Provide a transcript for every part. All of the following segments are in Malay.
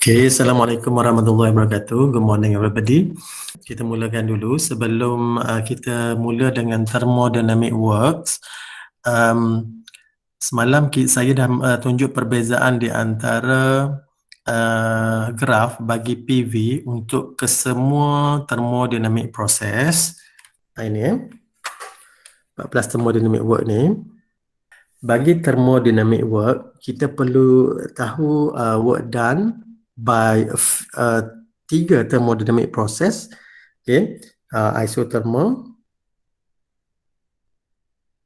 Okay, Assalamualaikum warahmatullahi wabarakatuh. Good morning everybody. Kita mulakan dulu. Sebelum kita mula dengan thermodynamic works, semalam saya dah tunjuk perbezaan di antara graf bagi PV untuk kesemua thermodynamic process. Ini 14 thermodynamic work ni. Bagi thermodynamic work, kita perlu tahu work done by 3 thermodynamic process. Okay, isothermal.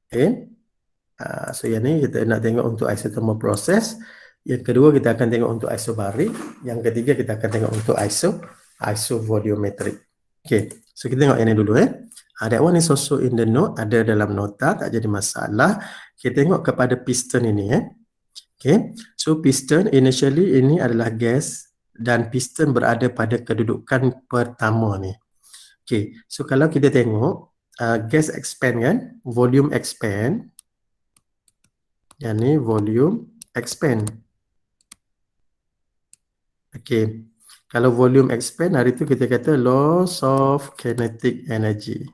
Okay, so yang ni kita nak tengok untuk isothermal process. Yang kedua kita akan tengok untuk isobaric. Yang ketiga kita akan tengok untuk isovolumetric. Okay, so kita tengok yang ni dulu. That one is also in the note, ada dalam nota, tak jadi masalah. Kita tengok kepada piston ini. Okay, so piston initially ini adalah gas dan piston berada pada kedudukan pertama ni. Okay, so kalau kita tengok gas expand kan, volume expand. Yang ni volume expand. Okay, kalau volume expand, hari tu kita kata loss of kinetic energy.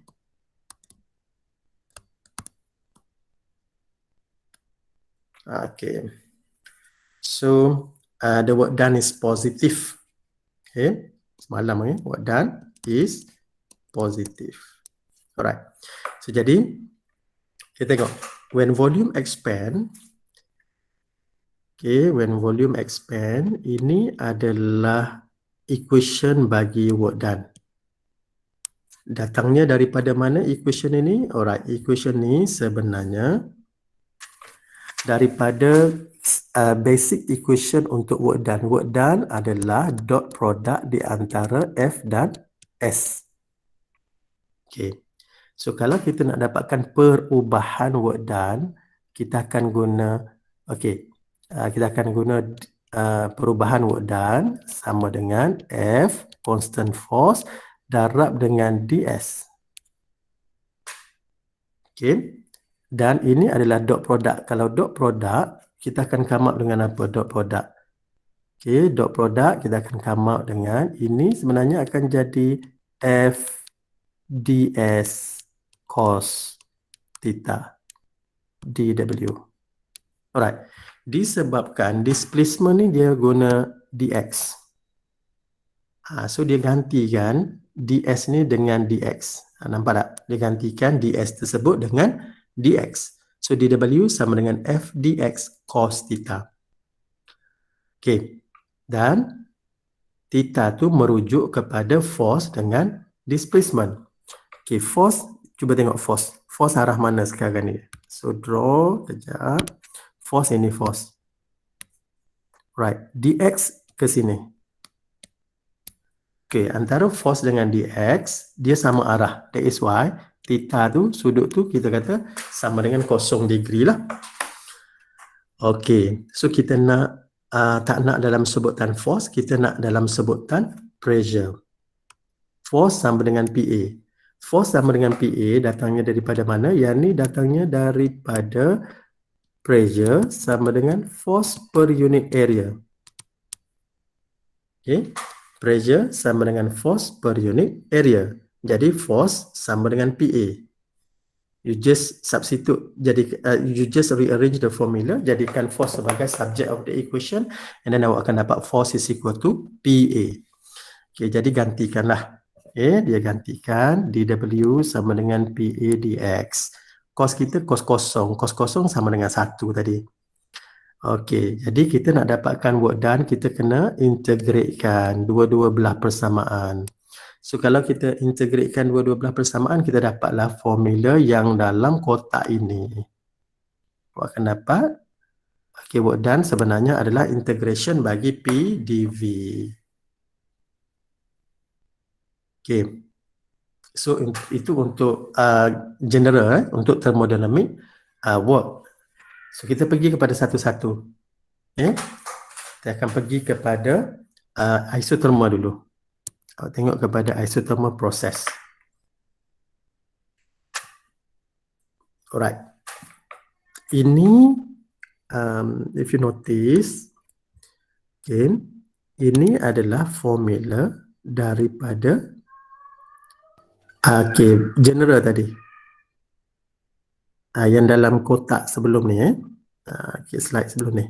Okay, so the work done is positive. Okay, semalam work done is positive. Alright, so jadi kita tengok when volume expand. Okay, when volume expand, ini adalah equation bagi work done. Datangnya daripada mana equation ini? Alright, equation ni sebenarnya daripada basic equation untuk work done. Work done adalah dot product di antara F dan S. Okay, so kalau kita nak dapatkan perubahan work done, kita akan guna, kita akan guna perubahan work done sama dengan F, constant force, darab dengan ds. Okay, dan ini adalah dot product. Kalau dot product, kita akan come up dengan apa dot product? Okay, dot product kita akan come up dengan ini sebenarnya akan jadi F ds cos theta dw. Alright, disebabkan displacement ni dia guna dx. So dia gantikan ds ni dengan dx. Nampak tak? Dia gantikan ds tersebut dengan dx. So dw sama dengan f dx cos theta. Okay, dan theta tu merujuk kepada force dengan displacement. Okay, force, cuba tengok force. Force arah mana sekarang ni? So draw, kejap. Force ini force. Right, dx ke sini. Okay, antara force dengan dx, dia sama arah. That is why theta tu, sudut tu kita kata sama dengan 0 degree lah. Okay, so kita nak, tak nak dalam sebutan force, kita nak dalam sebutan pressure. Force sama dengan PA. Force sama dengan PA datangnya daripada mana? Yang ni datangnya daripada pressure sama dengan force per unit area. Okay, pressure sama dengan force per unit area. Jadi force sama dengan PA. You just substitute, you just rearrange the formula, jadikan force sebagai subject of the equation, and then awak akan dapat force is equal to PA. Okay, jadi gantikanlah. Okay, dia gantikan dw sama dengan PA dx. Cos kita cos kosong. Cos kosong sama dengan 1 tadi. Okey, jadi kita nak dapatkan work done, kita kena integratekan dua-dua belah persamaan. So kalau kita integratekan dua-dua belah persamaan, kita dapatlah formula yang dalam kotak ini. Awak akan dapat, okay, work done sebenarnya adalah integration bagi P dV. Okay, so itu untuk general, untuk thermodynamic work. So kita pergi kepada satu-satu. Okay, kita akan pergi kepada isothermal dulu. Tengok kepada isothermal process. Alright. Ini, if you notice, okay, ini adalah formula daripada general tadi. Yang dalam kotak sebelum ni slide sebelum ni.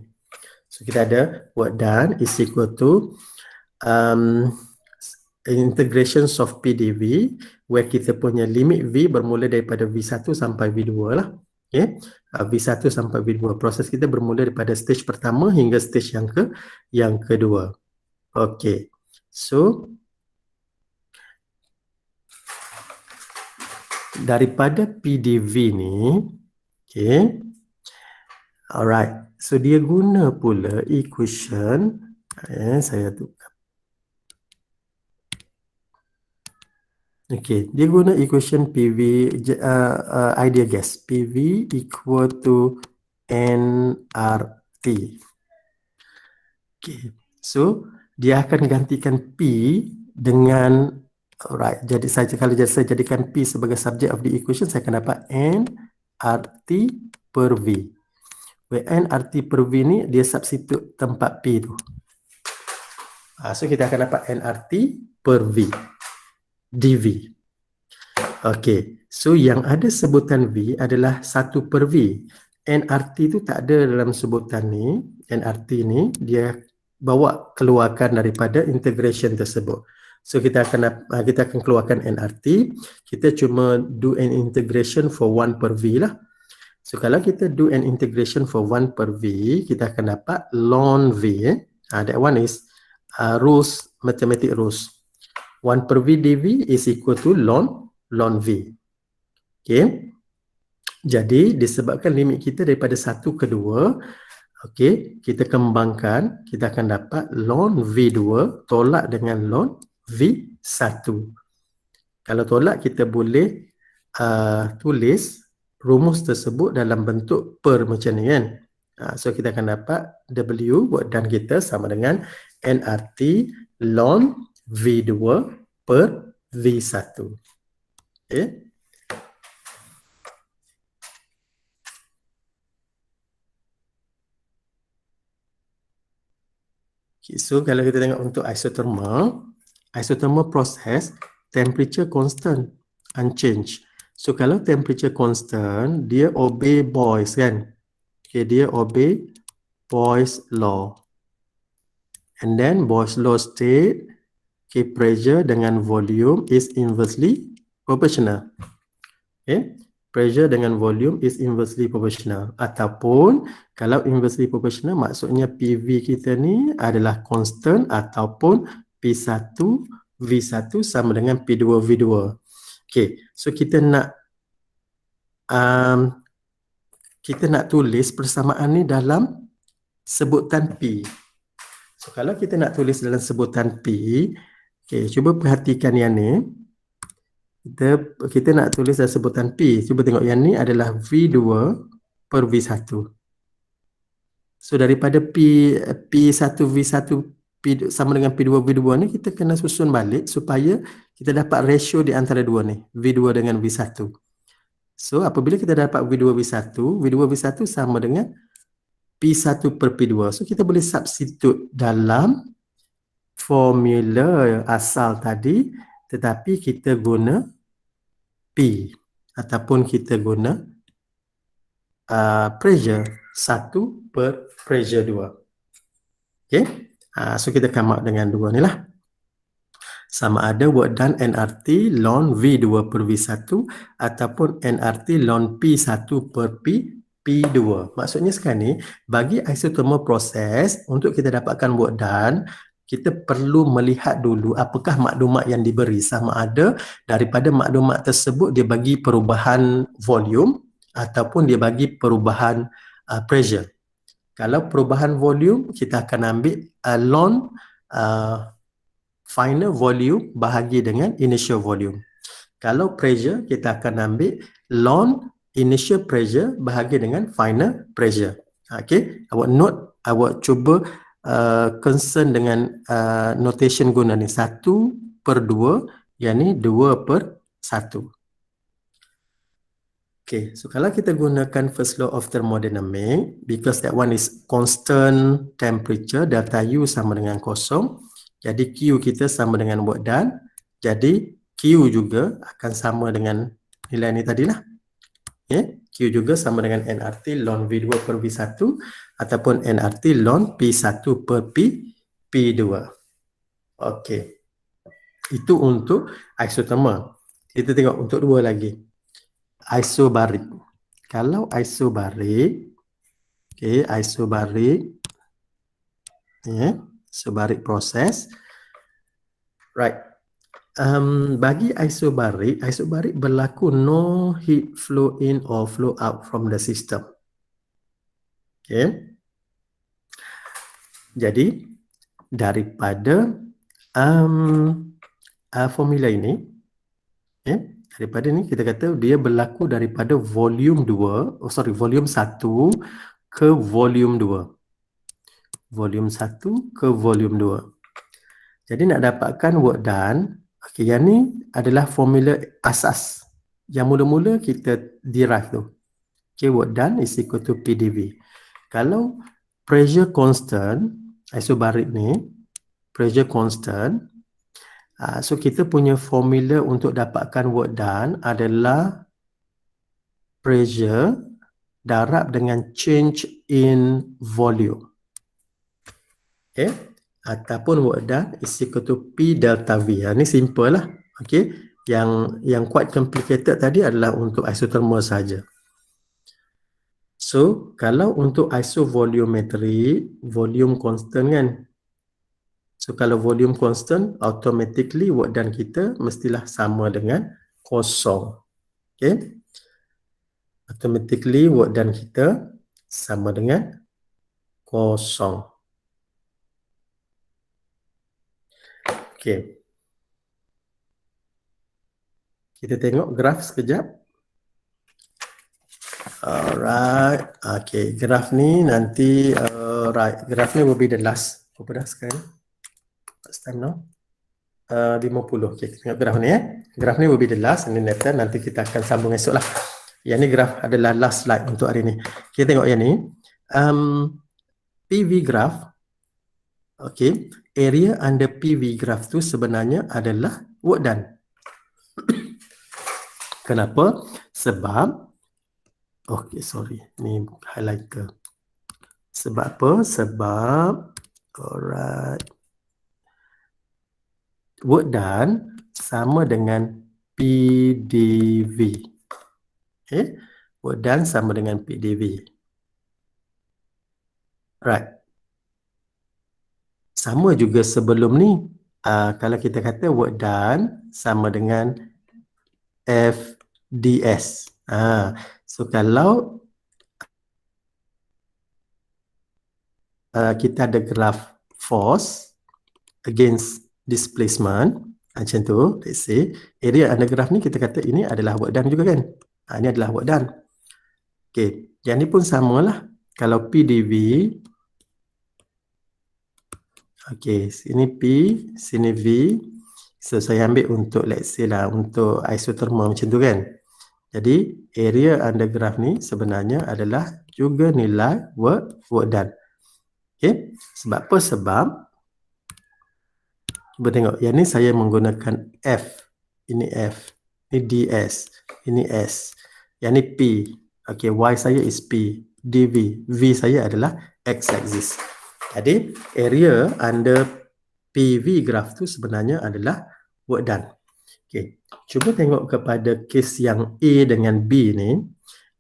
So kita ada work done is equal to integrations of PDV where kita punya limit V bermula daripada V1 sampai V2 lah. Okay. V1 sampai V2. Proses kita bermula daripada stage pertama hingga stage yang kedua. Okay. So daripada PDV ni, okay. Alright. So dia guna pula equation. Saya tukar. Okay, dia guna equation PV, ideal gas. PV equal to nRT. Okay, so dia akan gantikan P dengan, alright, jadi kalau saya jadikan P sebagai subject of the equation, saya akan dapat nRT per V. Where nRT per V ni, dia substitute tempat P tu. So kita akan dapat nRT per V. dV. Okey, so yang ada sebutan V adalah 1 per V. nRT tu tak ada dalam sebutan ni. nRT ni dia bawa keluarkan daripada integration tersebut. So kita akan keluarkan nRT. Kita cuma do an integration for 1 per V lah. So kalau kita do an integration for 1 per V, kita akan dapat ln V. That one is rules, mathematic rules. 1 per V dV is equal to ln V. Okay. Jadi disebabkan limit kita daripada 1 ke 2, okay, kita kembangkan, kita akan dapat ln V2 tolak dengan ln V1. Kalau tolak, kita boleh tulis rumus tersebut dalam bentuk per macam ni kan. So kita akan dapat W work done kita sama dengan nRT ln V2 per V1. Okay. Okay, so kalau kita tengok untuk isothermal process, temperature constant, unchanged. So kalau temperature constant, dia obey Boyle's kan. Okay, dia obey Boyle's law. And then Boyle's law state, okay, pressure dengan volume is inversely proportional. Okay, pressure dengan volume is inversely proportional. Ataupun kalau inversely proportional, maksudnya PV kita ni adalah constant ataupun P1 V1 sama dengan P2 V2. Okay, so kita nak tulis persamaan ni dalam sebutan P. So kalau kita nak tulis dalam sebutan P, okay, cuba perhatikan yang ni. Kita nak tulis dalam sebutan P. Cuba tengok yang ni adalah V2 per V1. So daripada P1 V1 P sama dengan P2 V2 ni, kita kena susun balik supaya kita dapat ratio di antara dua ni, V2 dengan V1. So apabila kita dapat V2 V1, V2 V1 sama dengan P1 per P2. So kita boleh substitute dalam formula asal tadi, tetapi kita guna P ataupun kita guna pressure 1 per pressure 2. Okay. So kita come out dengan dua ni lah. Sama ada work done nRT ln V2 per V1 ataupun nRT ln P1 per P2. Maksudnya sekarang ni, bagi isothermal process, untuk kita dapatkan work done, kita perlu melihat dulu apakah maklumat yang diberi, sama ada daripada maklumat tersebut dia bagi perubahan volume ataupun dia bagi perubahan pressure. Kalau perubahan volume, kita akan ambil ln final volume bahagi dengan initial volume. Kalau pressure, kita akan ambil ln initial pressure bahagi dengan final pressure. Okay, awak note, awak cuba concern dengan notation guna ni 1 per 2, yang ni 2 per 1. Okay, so kalau kita gunakan first law of thermodynamics, because that one is constant temperature, delta U sama dengan kosong, jadi Q kita sama dengan work done, jadi Q juga akan sama dengan nilai ni tadilah. Okay, Q juga sama dengan nRT ln V2 per V1 ataupun nRT ln P1 per P2. Okay, itu untuk isothermal. Kita tengok untuk dua lagi. Isobarik. Kalau isobarik, okay, isobarik, isobarik proses, right. Bagi isobarik berlaku no heat flow in or flow out from the system. Okay. Jadi daripada formula ini, daripada ni kita kata dia berlaku daripada volume 2, volume 1 ke volume 2. Volume 1 ke volume 2. Jadi nak dapatkan work done, okay, yang ni adalah formula asas yang mula-mula kita derive tu. Okay, work done is equal to PdV. Kalau pressure constant, isobarik ni, pressure constant, so kita punya formula untuk dapatkan work done adalah pressure darab dengan change in volume. Okay, ataupun work done is equal to P delta V. Ini simple lah. Okay, yang quite complicated tadi adalah untuk isothermal saja. So kalau untuk isovolumetry, volume constant kan. So kalau volume constant, automatically work done kita mestilah sama dengan kosong. Okay, automatically work done kita sama dengan kosong. Okay, kita tengok graf sekejap. Alright, okay, graf ni nanti, right, graf ni will be the last. Berapa dah sekarang? Last time now? 50. Okay, kita tengok graf ni Graf ni will be the last, and then later nanti kita akan sambung esok lah. Yang ni graf adalah last slide untuk hari ni. Kita tengok yang ni. PV graph. Okay, area under PV graph tu sebenarnya adalah work done. Kenapa? Sebab, okay, sorry, ni highlighter. Sebab apa? Sebab, alright, work done sama dengan PdV. Okay, work done sama dengan PdV. Right. Sama juga sebelum ni. Kalau kita kata work done sama dengan FDS. So kalau kita ada graf force against displacement, macam tu, let's say, area under graf ni kita kata ini adalah work done juga kan. Ini adalah work done. Okay, yang ni pun samalah. Kalau PdV, okay, sini P, sini V. So saya ambil untuk, let's say lah, untuk isothermal macam tu kan. Jadi area under graph ni sebenarnya adalah juga nilai work done. Okay, sebab apa? Sebab cuba tengok, yang ni saya menggunakan F. Ini F, ini DS, ini S. Yang ni P. Okay, Y saya is P, dV, V saya adalah X axis. Jadi area under PV graph tu sebenarnya adalah work done. Okay, cuba tengok kepada kes yang A dengan B ni.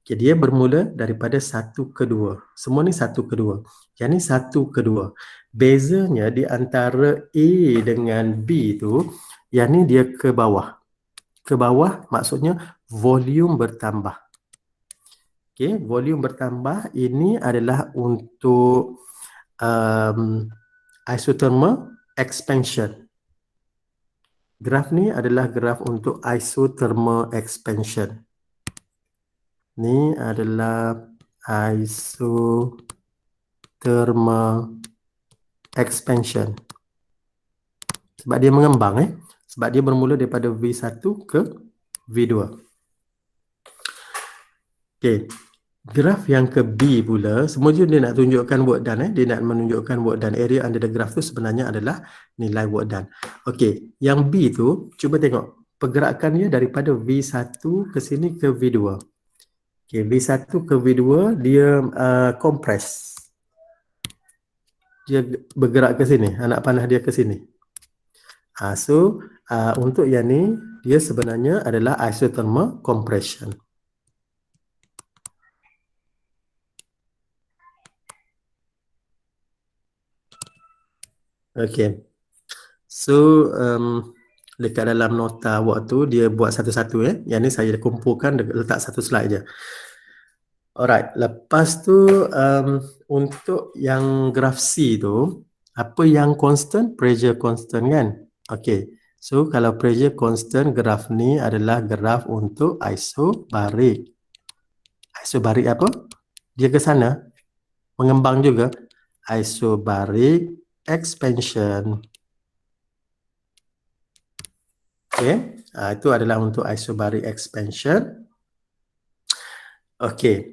Okay, dia bermula daripada 1 ke 2. Semua ni 1 ke 2. Yang ni 1 ke 2. Bezanya di antara A dengan B tu, yang ni dia ke bawah. Ke bawah maksudnya volume bertambah. Okay, volume bertambah ini adalah untuk isothermal expansion. Graf ni adalah graf untuk isothermal expansion. Ni adalah isothermal expansion. Sebab dia mengembang sebab dia bermula daripada V1 ke V2. Okey. Graf yang ke B pula, semua je dia nak tunjukkan work done. Dia nak menunjukkan work done. Area under the graph tu sebenarnya adalah nilai work done. Okey, yang B tu, cuba tengok pergerakannya daripada V1 ke sini ke V2. Okey, V1 ke V2 dia compress. Dia bergerak ke sini, anak panah dia ke sini. So, untuk yang ni, dia sebenarnya adalah isothermal compression. Okay. So, dekat dalam nota awak tu, dia buat satu-satu. Yang ni saya kumpulkan, letak satu slide je. Alright, lepas tu untuk yang graf C tu, apa yang constant? Pressure constant kan? Okay, so kalau pressure constant, graf ni adalah graf untuk isobarik. Isobarik apa? Dia ke sana, mengembang juga. Isobarik expansion. Okay, itu adalah untuk isobarik expansion. Okay.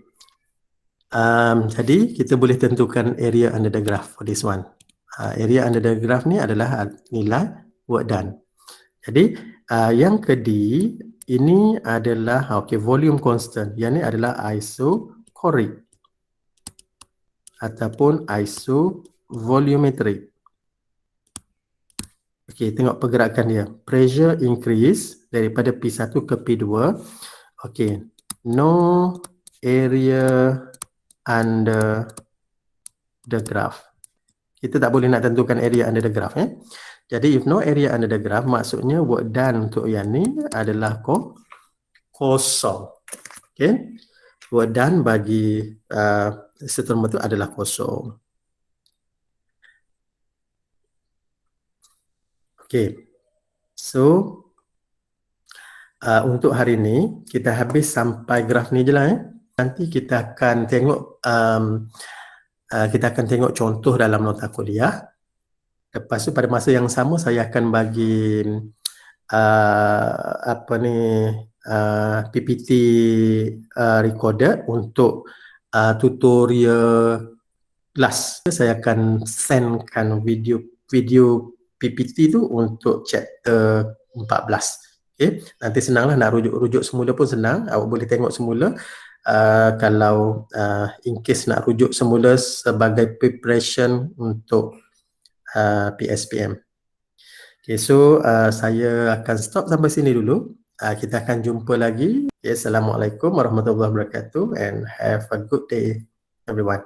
Jadi kita boleh tentukan area under the graph for this one. Area under the graph ni adalah nilai work done. Jadi yang ke D ini adalah volume constant. Yang ni adalah isochoric ataupun isovolumetric. Okey, tengok pergerakan dia. Pressure increase daripada P1 ke P2. Okey, no area under the graph. Kita tak boleh nak tentukan area under the graph. Jadi if no area under the graph, maksudnya work done untuk yang ni adalah kosong. Okay. Work done bagi isothermal tu adalah kosong. Okay. So untuk hari ni kita habis sampai graf ni je lah. Nanti kita akan tengok contoh dalam nota kuliah. Lepas tu pada masa yang sama saya akan bagi PPT recorded untuk tutorial last. Saya akan sendkan video PPT tu untuk chapter 14. Okay. Nanti senanglah nak rujuk semula pun senang. Awak boleh tengok semula. Kalau in case nak rujuk semula sebagai preparation untuk PSPM. Okay, so saya akan stop sampai sini dulu. Kita akan jumpa lagi. Okay, Assalamualaikum warahmatullahi wabarakatuh and have a good day everyone.